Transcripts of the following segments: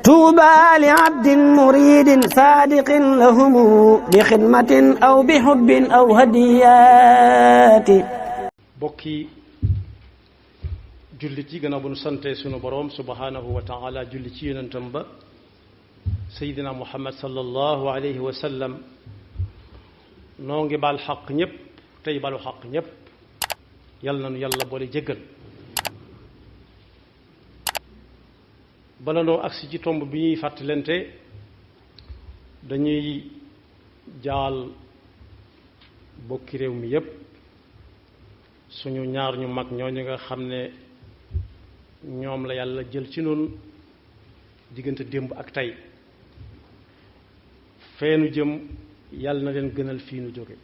طوبى لعبد مريد صادق لهم بخدمة أو بحب أو هديات. bokki jullit yi gannaaw bu nu sante sunu boroom subhanahu wa taala julli ci yonentam ba Seydina Muhammad sallallahu alayhi wa sallam noo ngi baal xaq ñépp tey balu xaq ñépp yal na nu yàlla boole jéggal. bala noo agsi ci tomb bi ñuy fàttalante dañuy jaal bokki réew mi yépp suñu ñaar ñu mag ñooñu nga xam ne ñoom la yàlla jël ci noonu diggante démb ak tey feenu jëm yàlla na leen gënal fii nu jóge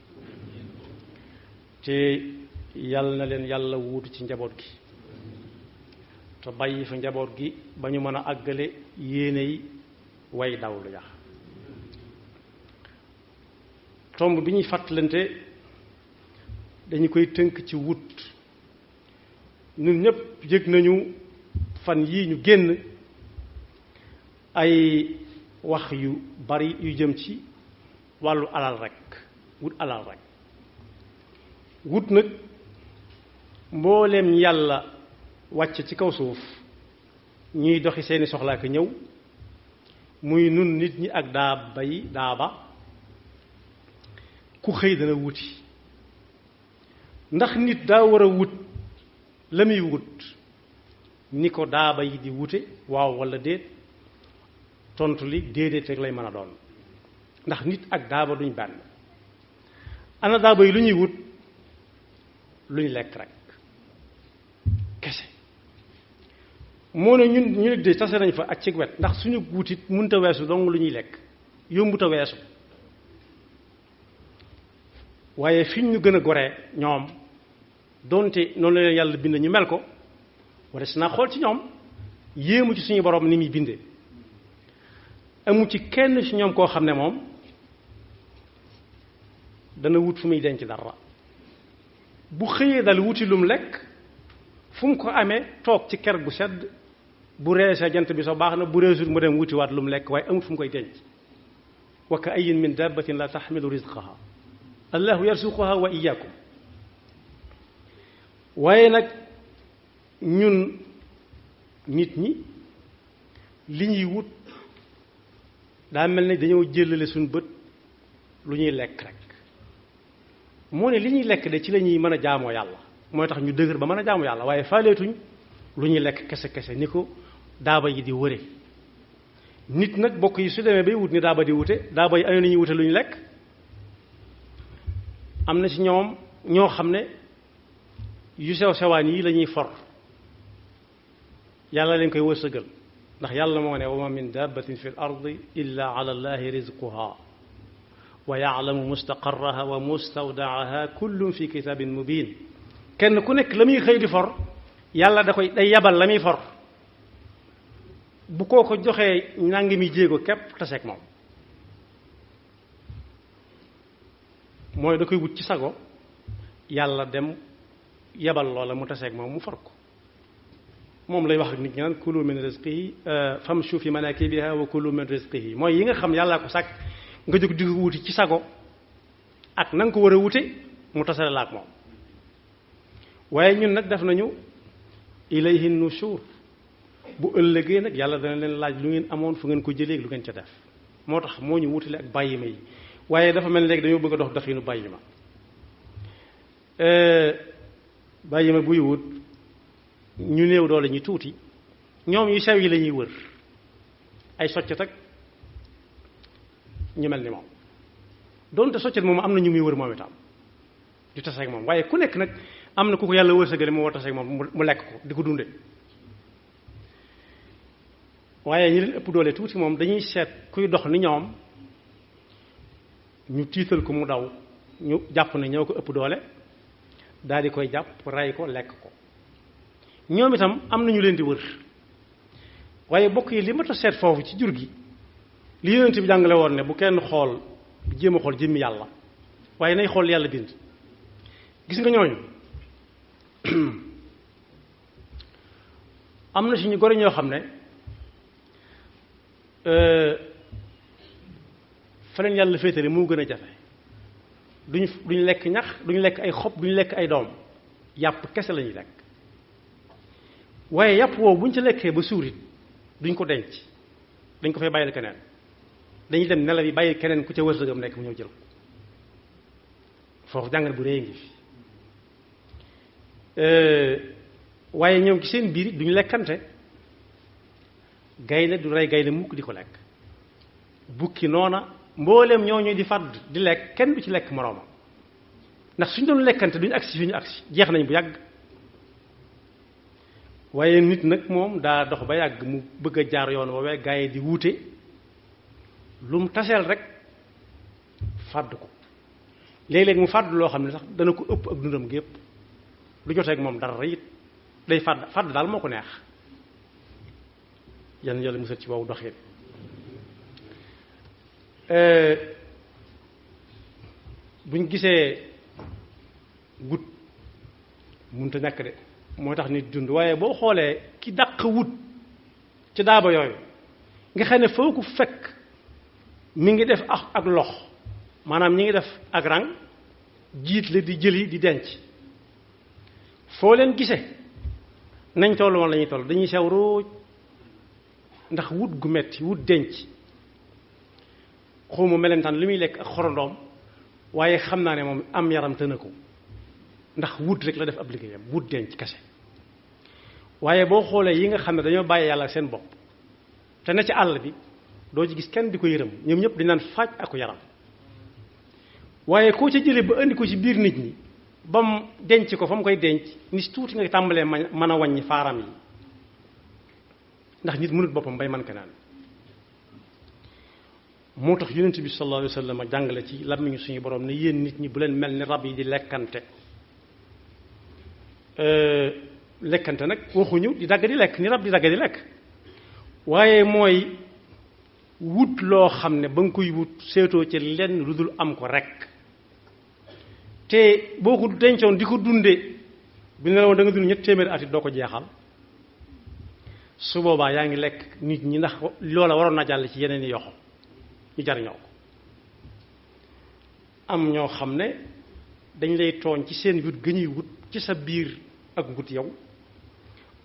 te yàlla na leen yàlla wuutu ci njaboot gi te bàyyi fa njaboot gi ba ñu mën a àggale yéene yi way dawlu ya. tomb bi ñuy fàttalante dañu koy tënk ci wut. ñun ñépp yëg nañu fan yii ñu génn ay wax yu bari yu jëm ci wàllu alal rekk wut alal rekk wut nag mbooleem yàlla wàcc ci kaw suuf ñuy doxi seeni soxlaa ko ñëw muy nun nit ñi ak daaba ku xëy dana wuti. ndax nit daa war a wut la muy wut ni ko daaba yi di wute waaw walla déet tontu li déedéet rek lay mën a doon ndax nit ak daaba duñ benn. ana daaba yi lu ñuy wut luñ lekk rek kese moo ne ñun ñu de tase nañ fa ak ci wet ndax suñu wutit mënta weesu dong lu ñuy lekk yombuta weesu waaye fi ñu gën a goree ñoom donte noonu la leen yàlla bind ñu mel ko wala si naa xool ci ñoom yéemu ci suñu borom ni muy bindee amu ci kenn ci ñoom koo xam ne moom dana wut fu muy denc dara bu xëyee dal wuti lum lekk fu mu ko amee toog ci ker gu sedd bu reesee jant bi so baax na bu reesul mu dem wuti waat lum lekk waaye amut fu mu koy denc. wa ka ayyin min dabbatin la taxmilu rizqaha allahu yarsuquha wa iyyakum. waaye nag ñun nit ñi li ñuy wut daa mel ne dañoo jëlale suñu bët lu ñuy lekk rek moo ne li ñuy lekk de ci la ñuy mën a jaamoo yàlla mooy tax ñu dëgër ba mën a jaamu yàlla waaye faaleetuñ lu ñuy lekk kese kese ni ko daaba yi di wëre. nit nag bokk yi su demee bay wut ni daaba di wute daaba yi ay nañuy wute lu ñu lekk. am na ci ñoom ñoo xam ne yu sew sewaan yi la ñuy for yàlla leen koy wërsëgal ndax yàlla moo ne wa ma min dabbatin fi l ardi illa ala allahi rizquha wa yaalamu mustaqarraha wa mustawdaaha kullun fi kitabin mubin. kenn ku nekk la muy xëy di for yàlla da koy day yabal la muy for bu koo ko joxee nangi mi jéego képp taseeg moom mooy da koy wut ci sago yàlla dem yebal loola mu taseeg moom mu far ko. moom lay wax ak nit ñi naan kulu min rizqihi famshu fi manakibiha wa kulu min rizqihi mooy yi nga xam yàllaa ko sàkk nga jóg di ko wuti ci sago ak na nga ko war a wute mu tasale la ak moom. waaye ñun nag def nañu ilayhi nushur bu ëllëgee nag yàlla dana leen laaj lu ngeen amoon fu ngeen ko jëlee lu ngeen ca def moo tax moo ñu wutale ak bàyyi ma yi waaye dafa mel léegi dañoo bëgg a dox doxinu bàyyi ma. bàyyi ma buy wut ñu néew doole ñu tuuti ñoom yu sew yi la ñuy wër ay soccet ak ñu mel ni moom doonte soccet moom am na ñu muy wër moom itam di taseeg moom waaye ku nekk nag am na ku ko yàlla wërsëgale mu war taseeg moom mu lekk ko di ko dunde. waaye ñi leen ëpp doole tuuti moom dañuy seet kuy dox ni ñoom ñu tiital ko mu daw ñu jàpp ne ñoo ko ëpp doole daal di koy jàpp ray ko lekk ko. ñoom itam am na ñu leen di wër waaye bokk yi li ma ta seet foofu ci jur gi li yonent bi jàngale woon ne bu kenn xool jéem a xool jëmmi yàlla waaye nay xool yàlla bind. gis nga ñooñu am na si ñu gori ñoo xam ne fa leen yàlla féetale moo gën a jafe duñ lekk ñax duñ lekk ay xob duñ lekk ay doom yàpp kese lañuy lekk waaye yàpp woowu buñ ci lekkee ba suurit duñ ko denc dañ ko fay bàyyil keneen dañuy dem nelaw yi bàyyi keneen ku ca wërsëgam nekk mu ñëw jël ko foofu jàngat bu rëy ngi fi waaye ñoom ci seen biir duñu lekkante gaynde du rey gaynde mukk di ko lekk bukki noona mbooleem ñooñu di fàdd di lekk kenn du ci lekk moroomam ndax suñ doon lekkante duñu agsi fi ñu agsi jeex nañ bu yàgg waaye nit nag moom daa dox ba yàgg mu bëgg a jaar yoon woowee gaa yi di wuute lu mu taseel rek fàdd ko léeg-léeg mu fàdd loo xam ne sax dana ko ëpp ak dundam gépp du jotee ak moom dara it day fàdd daal moo ko neex yan yàlla musal ci wow doxin buñ gisee wut munta ñàkk de moo tax nit dund waaye boo xoolee ki dàq wut ci daaba yooyu nga xam ne foo ko fekk mi ngi def ak lox maanaam ñi ngi def ak rang jiit la di jëli di denc foo leen gise nañ toll woon la ñuy toll dañuy sew róoj ndax wut gu metti wut denc xawma melentaan li muy lekk ak xorondoom waaye xam naa ne moom am yaram tëna ko ndax wut rek la def ab liggéeyam wut denc kese waaye boo xoolee yi nga xam ne dañoo bàyyi yàlla seen bopp te ne ci àll bi doo ci gis kenn di ko yërëm ñoom ñëpp di naan faaj ak ko yaram waaye koo ca jëlee ba indi ko ci biir nit ñi ba mu denc ko fa mu koy denc ni tuuti nga tàmbalee mën a wàññi faaram yi ndax nit mënut boppam bay man kenaan moo tax yonent bi sallallahu alayhi wa sallam jàngale ci làmmiñu suñu borom ne yéen nit ñi bu leen mel ni rab yi di lekkante lekkante nag waxuñu di dagg di lekk ni rab di dagg di lekk waaye mooy wut loo xam ne ba nga koy wut seetoo ci lenn lu dul am ko rek te boo ko dencoon di ko dundee bi ne la woon da nga dund 700 at doo ko jeexal su boobaa yaa ngi lekk nit ñi ndax loola waroon na jàll ci yeneen i yoxo ñu jariñoo ko am ñoo xam ne dañ lay tooñ ci seen wut gëñuy wut ci sa biir ak wut yow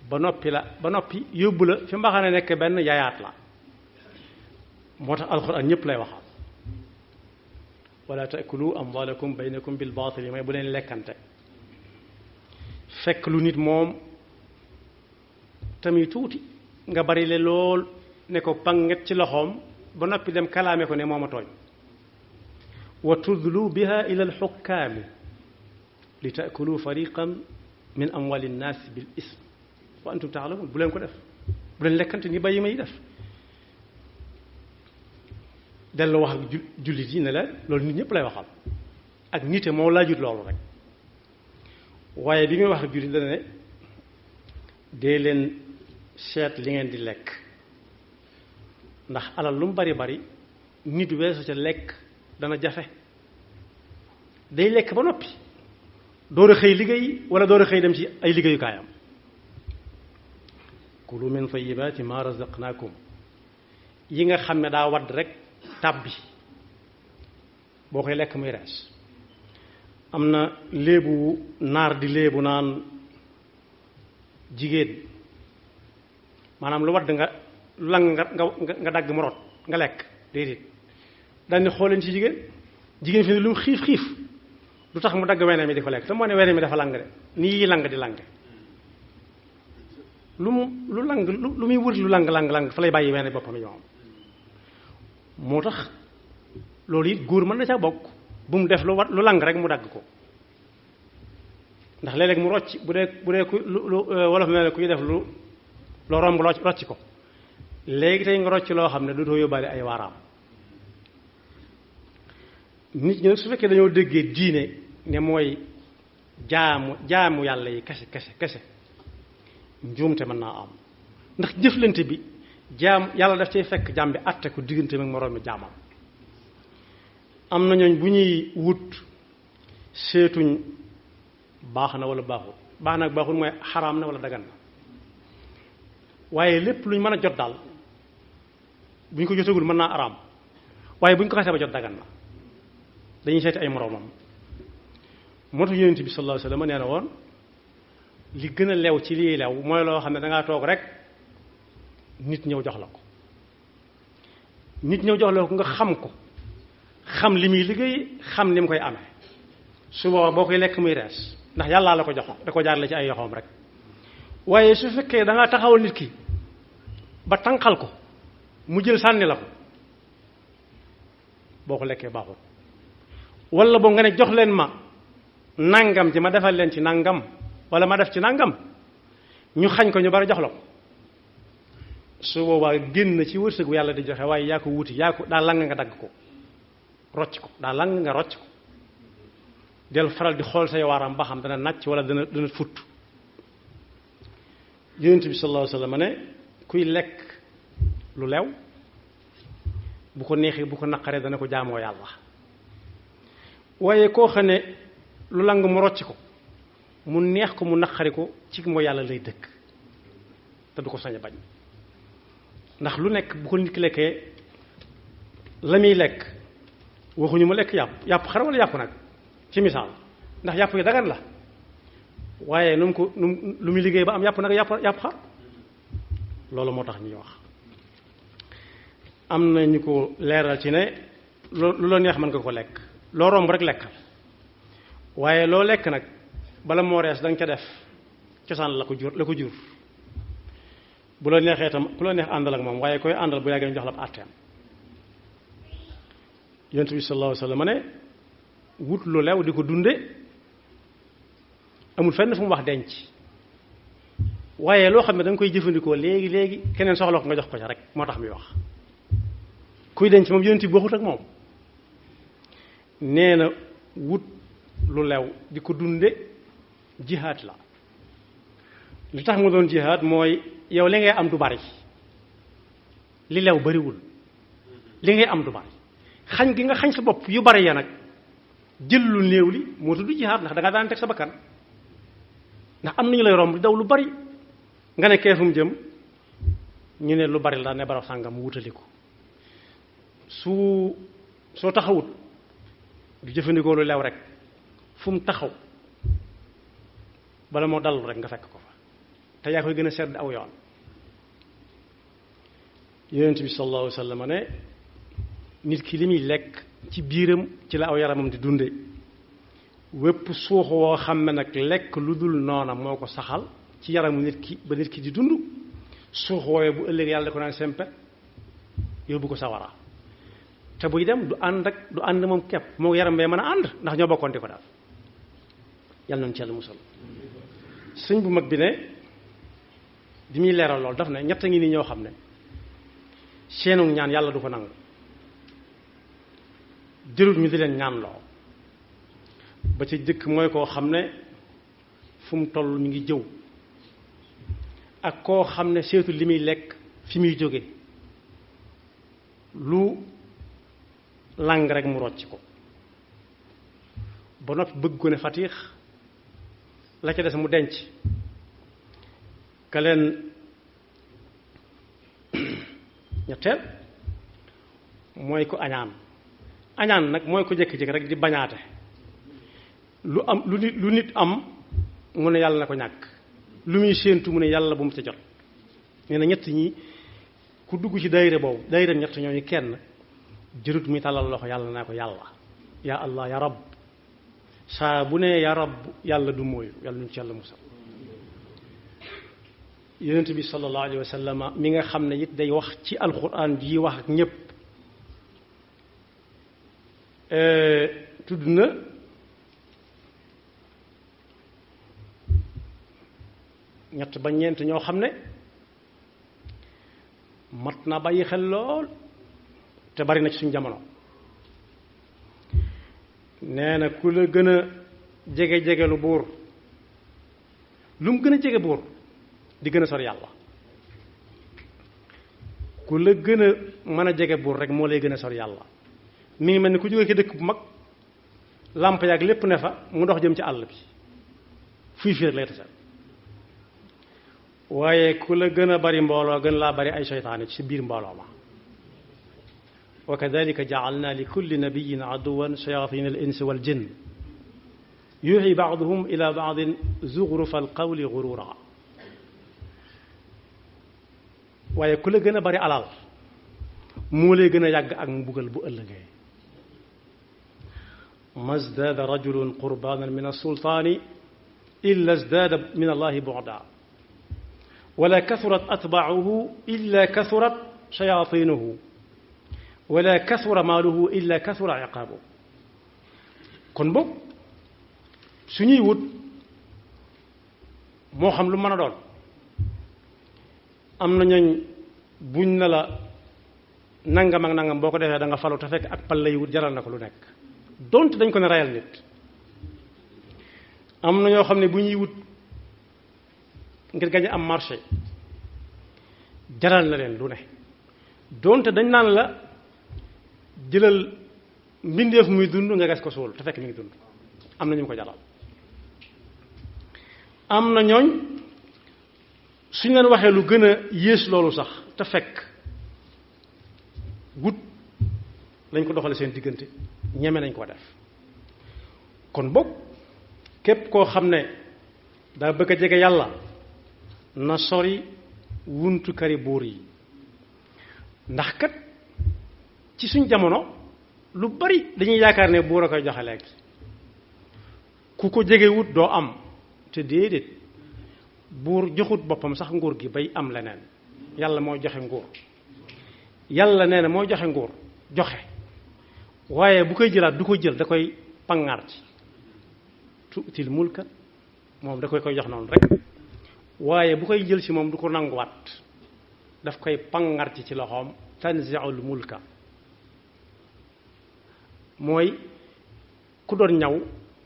ba noppi yóbbu la fi mbaxane nekk benn yaayaat la moo tax alxuraan ñëpp lay waxal wala taakulu amwalakum baynakum bil baatili may bu leen lekkante fekk lu nit moom tamit tuuti nga bari le lool ne ko panget ci loxoom ba noppi dem kalaame ko ne moom a tooñ wa tudlu biha ila alxukkaami li taakulu fariqan min amwali nnaasi bil ism wa antum taalamun bu leen ko def bu leen lekkante ni bàyyi may def dellu wax ak jullit yi ne la loolu nit ñëpp lay waxal ak nite moo laajut loolu rek waaye bi muy wax ak jullit dana ne dee leen seet li ngeen di lekk ndax alal lu mu bari bari nit weesu ca lekk dana jafe day lekk ba noppi door a xëy liggéey wala door a xëy dem ci ay liggéeyukaayam kulu min tayyibati ma razaqnakum yi nga xam ne daa wadd rek tàbbi boo koy lekk muy rees am na léebu naar di léebu naan jigéen maanaam lu wadd nga lang nga dagg mu rot nga lekk déedéet daal ni xooleen ci jigéen fi ne lu mu xiif xiif lu tax mu dagg wene mi di ko lekk te moo ne wene mi dafa lang de nii lang di lang lu muy wër lu lang fa lay bàyyi wene boppam ñoom moo tax loolu it góor mën na ca bokk bu mu def lu lang rek mu dagg ko ndax léeg-léeg mu rocc bu dee ku lu wolof ne kuy def loo romb rocc ko léegi tey nga rocc loo xam ne dootoo yóbbaale ay waaraam nit ñi nag su fekkee dañoo déggee diine ne mooy jaamu yàlla yi kese njuumte mën naa am ndax jëflante bi yàlla daf cay fekk jaam bi àtte ko diggante ak moroomi jaamam am na ñooñ bu ñuy wut seetuñ baax na wala baaxul baax na ak baaxul mooy xaraam na wala dagan na waaye lépp luñ mën a jot daal bu ñu ko jotagul mën naa araam waaye bu ñu ko xasee ba jot dagan na dañuy seeti ay moroomam. moo tax yonent bi sallallahu alayhi wasallam nee na woon li gën a lew ci lii lew mooy loo xam ne dangaa toog rek nit ñëw jox la ko nit ñëw jox la ko nga xam ko xam li muy liggéey xam ni mu koy amee su boobaa boo koy lekk muy rees ndax yàllaa la ko jox da ko jaarale ci ay yoxoom rek. waaye su fekkee da ngaa taxawal nit ki ba tànqal ko mu jël sànni la ko boo ko lekkee baaxul wala boo nga ne jox leen ma nangam ci ma defal leen ci nangam wala ma def ci nangam ñu xañ ko ñu bari jox la ko su boobaa génn ci wërsëgu yàlla di joxe waaye yaa ko wuti yaa ko daa lang nga dagg ko rocc ko daa lang nga rocc ko del faral di xool say waaram ba xam dana nàcc wala dana futt. yonent bi sallallahu alayhi wasallam ne kuy lekk lu lew bu ko neexee bu ko naqaree dana ko jaamoo yàlla waaye koo xam ne lu lang mu rocc ko mu neex ko mu naqari ko ci moo yàlla lay dëkk te du ko sañ a bañ ndax lu nekk bu ko nit ki lekkee la muy lekk waxuñu mu lekk yàpp xar wala yàpp nag ci misaal ndax yàpp yi dagan la waaye nu mu ko lu muy liggéey ba am yàpp nag yàpp xar loolu moo tax ñuy wax. am na ñu ko leeral ci ne lu la neex mën nga ko lekk loo romb rek lekkal waaye loo lekk nag bala moo rees da nga ca def cosaan la ko jur bu la neexee itam ku la neex àndal ak moom waaye koy àndal bu yàggee ñu jox la àtteem. yonent bi sallallahu alayhi wasallam ne wut lu lew di ko dunde amul fenn fu mu wax denc waaye loo xam ne da nga koy jëfandikoo léegi keneen soxla ko nga jox ko ca rek moo tax muy wax. kuy denc moom yonent bi waxut ak moom nee na wut lu lew di ko dunde jihaad la li tax mu doon jihaad mooy yow li ngay am du bari li lew bariwul li ngay am du bari xañ gi nga xañ sa bopp yu bari ya nag jël lu néew li moo tudd jihaad ndax da nga daan teg sa bakkan ndax am nañu lay romb di daw lu bari nga ne keefum jëm ñu ne lu bari la ne barab sàngam mu wutali ko soo taxawut du jëfandikoo lu lew rek fu mu taxaw bala moo dallu rek nga fekk ko fa te yaa koy gën a sedd aw yoon. yonent bi sallallahu alayhi wasallam ne nit ki li muy lekk ci biiram ci la aw yaramam di dunde wépp suux woo xam ne nag lekk lu dul noona moo ko saxal ci yaramu nit ki ba nit ki di dund suux woowee bu ëllëg yàlla da ko naan sempet yóbbu ko sawara te buy dem du ànd moom kepp moo yaram bee mën a ànd ndax ñoo bokkoon di ko daal yàlla nañu ci yàlla musal. sëñ bu mag bi ne di muy leeral lool daf ne ñett ngi ni ñoo xam ne seenu ñaan yàlla du ko nangu jërut ñu di leen ñaan loo ba ci jëkk mooy koo xam ne fu mu toll mi ngi jëw ak koo xam ne seetu li muy lekk fi muy jóge lu lang rek mu rocc ko ba noppi bëgg ko ne fatiix la ca des mu denc ka leen ñetteel mooy ko añaan nag mooy ko jékki-jékki rek di bañaate lu nit am mu ne yàlla na ko ñàkk lu muy séentu mu ne yàlla bu mu ca jot. nee na ñett ñi ku dugg ci daayira boobu daayira ñett ñooñu kenn jërut muy tàllal loxo yàlla naa ko yàlla yaa allah ya rab saa bu ne ya rab yàlla du mooyu yàlla nuñ ci yàlla musal. yonent bi sallallahu alayhi wa sallam mi nga xam ne it day wax ci alquran ji wax ak ñépp tudd na ñett ba ñeent ñoo xam ne mat na bàyyi xel lool te bari na ci suñu jamono. nee na ku la gën a jege lu buur lu mu gën a jege buur di gën a sori yàlla ku la gën a mën a jege buur rek moo lay gën a sori yàlla. mi ngi mel ni ku jógee ci dëkk bu mag làmp yaag lépp ne fa mu dox jëm ci àll bi fuy fiir lay tase waaye ku la gën a bari mbooloo gën laa bari ay seytaane ci biir mbooloo ma wa kadalika ja'alna li kulli nabiyyin aduwan shayatin al insi wal jinn yuuxi baaduhum ila baadin zuxrufa al qawli gurura waaye ku la gën a bari alal moo lay gën a yàgg ak mbugal bu ëllëgee ma zdaada rajulun qurbanan min alsultaani illa zdaada min allahi bu'da wala kasurat atbaacuhu illa kasurat shayaatinuhu wala kasura maaluhu illa kasura iqaabuhu kon boog suñuy wut moo xam lu mën a doon am na ñooñ buñ na la nangam ak nangam boo ko defee da nga falu te fekk ak pal lay wut jaral na ko lu nekk donte dañ ko ne rayal nit am na ñoo xam ne bu ñuy wut ngir gañe am marché jaral na leen lu ne donte dañ naan la jëlal mbindeef muy dund nga gas ko suul te fekk mi ngi dund am na ñu ko jaral am na ñooñ suñ leen waxee lu gën a yées loolu sax te fekk wut lañ ko doxale seen diggante ñeme nañ koo def kon boog képp koo xam ne daa bëgg a jege yàlla na sori wuntu kari buur yi ndax kat ci suñ jamono lu bari dañuy yaakaar ne buur a koy joxe léegi ku ko jege wut doo am te déedéet buur joxut boppam sax nguur gi bay am leneen yàlla mooy joxe nguur yàlla nee na mooy joxe nguur joxe waaye bu koy jëlaat du ko jël da koy pangaar ci tuutil mulka moom da koy jox noonu rek waaye bu koy jël ci moom du ko nanguwaat daf koy pangaar ci loxoom tanzi'ul mulka mooy ku doon ñaw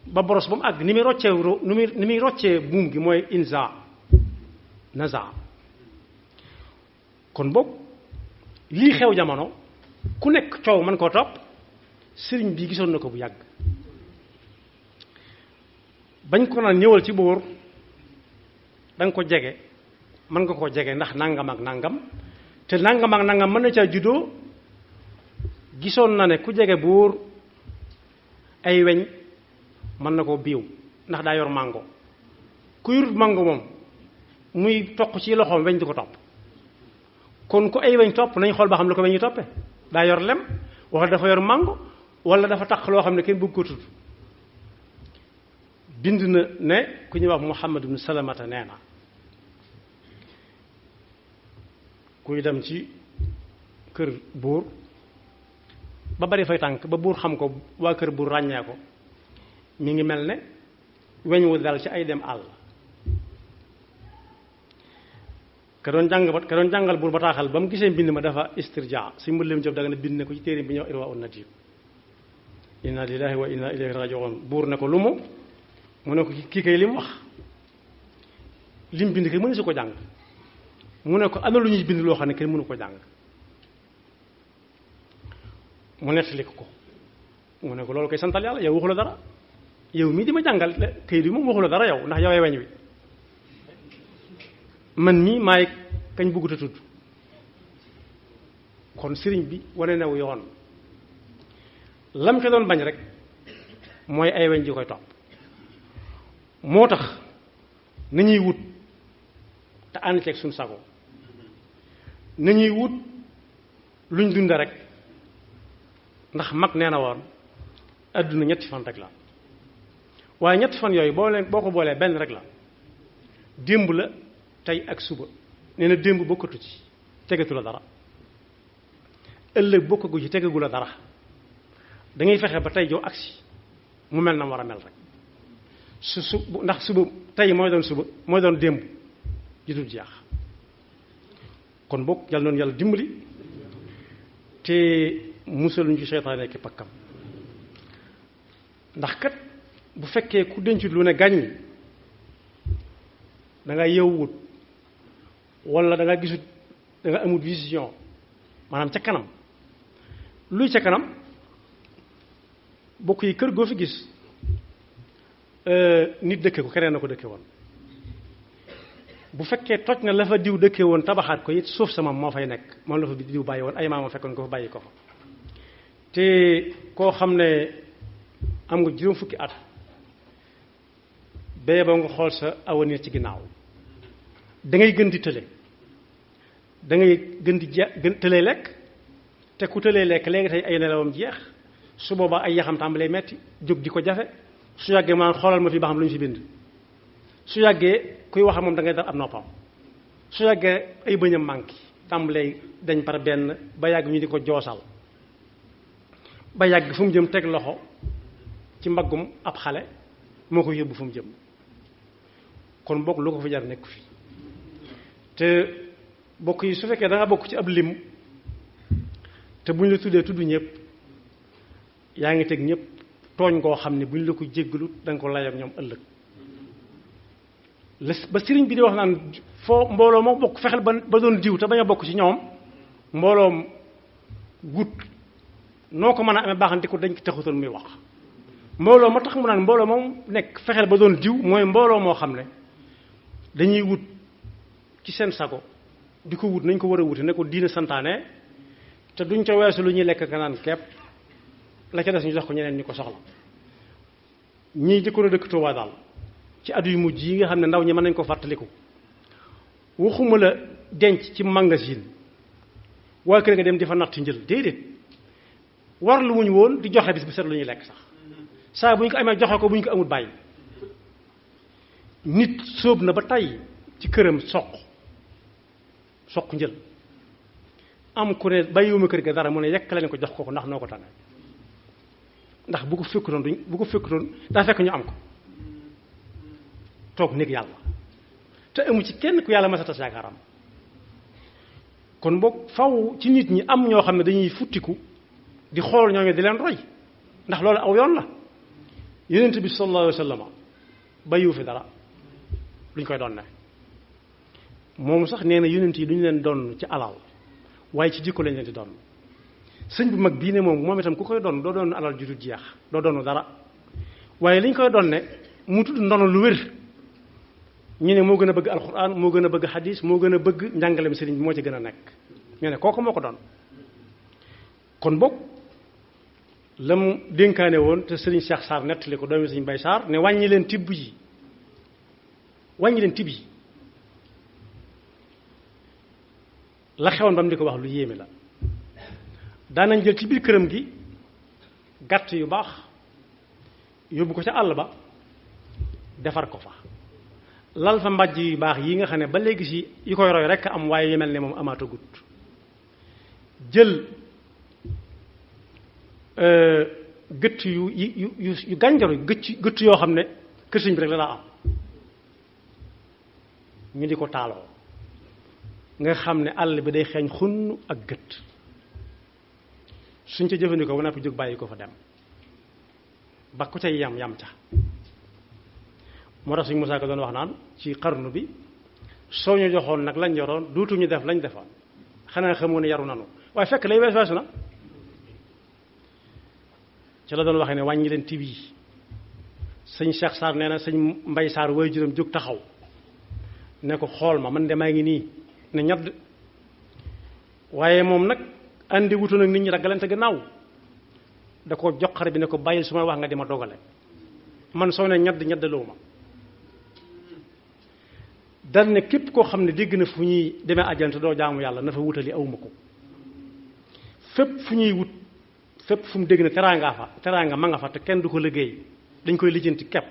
ba boros ba mu àgg ni muy roccee buum gi mooy inza naza kon boog lii xew jamono ku nekk coow mën koo topp sëriñ bi gisoon na ko bu yàgg bañ ko naan ñëwal ci buur da nga ko jege mën nga koo jege ndax nangam ak nangam te nangam ak nangam mën na caa juddoo gisoon na ne ku jege buur ay weñ mën na koo biiw ndax daa yor mango ku yor mango moom muy toq ci loxoom weñ di ko topp kon ku ay weñ topp nañ xool ba xam lu ko weñ yi toppee daa yor lem wala dafa yor mango wala dafa taq loo xam ne kenn bëgg ko tudd bind na ne ku ñuy wax Muhammad ibn Salamata nee na kuy dem ci kër buur ba bari fay tànk ba buur xam ko waa kër buur ràññee ko mi ngi mel ne weñ wu dal ci ay dem àll ka doon jàngal buur bataaxal ba mu gisee mbind ma dafa istirja si mbëlleem job da nga ne bind ne ko ci téere bi ñëw irwa un nadim inna lillahi wa inna ilayhi raji'un buur ne ko lu mu ne ko kii kay li mu wax lim bind kay mënu si ko jàng mu ne ko ana lu ñuy bind loo xam ne kenn mënu ko jàng mu nettali ko mu ne ko loolu koy santal yàlla yow waxu la dara yow mii di ma jàngal kayit bi moom waxu la dara yow ndax yowee weñ wi man mii maay kañ bëggut a tudd kon sëriñ bi wane new yoon lam ca doon bañ rek mooy ay weñ ji koy topp moo tax nañuy wut te ànd ceeg suñ sago nañuy wut luñ dunda rek ndax mag nee na woon adduna ñetti fan rek la waaye ñetti fan yooyu boo ko boolee benn rek la démb la tey ak suba nee na démb bokkatu ci tegatu la dara ëllëg bokkagu ci tegagu la dara da ngay fexe ba tey joo agsi mu mel na war a mel rek ndax suba tey mooy doon suba mooy doon démb ji dul jeex kon bokk yàlla noonu yàlla dimbali te musal ñu ci seytaane ki pakkam ndax kat bu fekkee ku dencut lu ne gàññi da nga yewwut wala da nga gisut da nga amut vision maanaam ca kanam luy ca kanam bokk yi kër goo fi gis nit dëkke ko keneen na ko dëkke woon bu fekkee toj na la fa diw dëkke woon tabaxaat ko it suuf sama moo fay nekk moom la fa diw bàyyi woon ay maama fekkoon ko fa bàyyi ko fa te koo xam ne am nga juróom fukki at bee ba nga xool sa avenir ci ginnaaw da ngay gën di tële da ngay gën di gën tëlee lekk te ku tëlee lekk léegi tey ay nelawam jeex su boobaa ay yaxam tàmbalee metti jóg di ko jafe su yàggee maanaam xoolal ma fi ba xam lu ñu fi bind su yàggee kuy wax moom da ngay dar ab noppam su yàggee ay bëñam manqué tàmbalee dañ par benn ba yàgg ñu di ko joosal ba yàgg fu mu jëm teg loxo ci mbaggum ab xale moo ko yóbbu fu mu jëm kon bokk lu ko fi jar nekk fi te bokk yi su fekkee da nga bokk ci ab lim te bu ñu la tuddee tudd ñëpp yaa ngi teg ñëpp tooñ koo xam ne bu ñu la ko jéggalu da nga ko lay ak ñoom ëllëg ba sëriñ bi di wax naan foo mbooloo moo bokk fexeel ba doon diw te bañ a bokk ci ñoom mbooloom wut noo ko mën a amee baaxante ko dañ ko taxutoon muy wax mbooloo ma tax mu naan mbooloo moom nekk fexeel ba doon diw mooy mbooloo moo xam ne dañuy wut ci seen sago di ko wut nañ ko war a wuti ne ko diina santaane te duñ ca weesu lu ñuy lekk ka naan kepp la ca des ñu jox ko ñeneen ñi ko soxla ñii jëkkoon a dëkk Tuubaa daal ci at yu mujj yi nga xam ne ndaw ñi mën nañ ko fàttaliku waxuma la denc ci magasin waa kër nga dem di fa natt njël déedéet war lu muñ woon di joxe bis bu set lu ñuy lekk sax saa bu ñu ko amee joxe ko bu ñu ko amul bàyyi nit sóob na ba tey ci këram soq njël am ku ne bàyyiwuma kër ga dara mu ne yekk leen ko jox ko ndax noo ko tane ndax bu ko fekkutoon daa fekk ñu am ko toog néeg yàlla te amu ci kenn ku yàlla masa tas yaakaaram kon boog faw ci nit ñi am ñoo xam ne dañuy futtiku di xool ñooñu di leen roy ndax loolu aw yoon la yonent bi sallallahu alayhi wa sallam bàyyiwu fi dara luñ koy doon ne moom sax nee na yonent yi duñu leen doon ci alal waaye ci jikko lañ leen di doon sëñ bu mag bii ne moom itam ku koy doon doo doon alal ju dul jeex doo doon dara waaye liñ koy doon ne mu tudd ndono lu wér ñu ne moo gën a bëgg alxuraan moo gën a bëgg xadiis moo gën a bëgg njàngalem sëriñ bi moo ci gën a nekk ñu ne kooku moo ko doon kon boog la mu dénkaane woon te sëriñ Cheikh Sarr nettali ko doomi sëriñ Bay Sarr ne wàññi leen tibb yi la xewoon ba mu di ko wax lu yéeme la daanañ jël ci biir këram gi gàtt yu baax yóbbu ko ca àll ba defar ko fa lal fa mbàjj yu baax yi nga xam ne ba léegi si yi koy roy rekk am waaye yu mel ne moom amaatagut jël gëtt yu gànjaru gëtt yoo xam ne kër sëñ bi rek la daa am ñu di ko taaloo nga xam ne àll bi day xeeñ xunn ak gët suñ ca jëfandikoo ba noppi jóg bàyyi ko fa dem ba ku cay yam ca moo tax suñ Musaa Ka doon wax naan ci xarnu bi soo ñu joxoon nag lañ yoroon duutuñu def lañ defoon xanaa xamoo ne yaru nanu waaye fekk lay weesu na ci la doon waxee ne wàññi leen tib yi sëñ Cheikh Sarr nee na sëñ Mbay Sarr way juróom jóg taxaw ne ko xool ma man de maa ngi nii ne ñadd waaye moom nag andi wutu nag nit ñi ragalante gannaaw da ko jox xare bi ne ko bàyyil su ma wax nga di ma dogale man soo ne ñaddaloo ma dal ne képp koo xam ne dégg na fu ñuy demee àjjana te doo jaamu yàlla na fa wutali awma ko fépp fu ñuy wut fépp fu mu dégg ne teraanga ma nga fa te kenn du ko liggéey dañ koy lijjanti kepp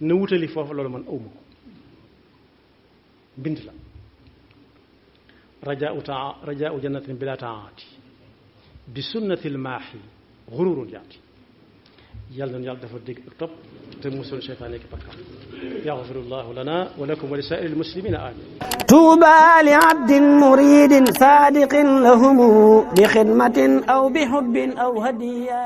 na wutali foofu loolu man awma ko bind la rajaau jannatin bila taati bi sunnatil maahi xururun yaati yàlla na yàlla dafa dégg ak topp te musul seytaane ki pakkam yaxfirullahu lana wa lakum wa li saa'iril muslimina amin tuuba li abdin muridin sadiqin lahumu bi xidmatin aw bi hubbin aw hadiya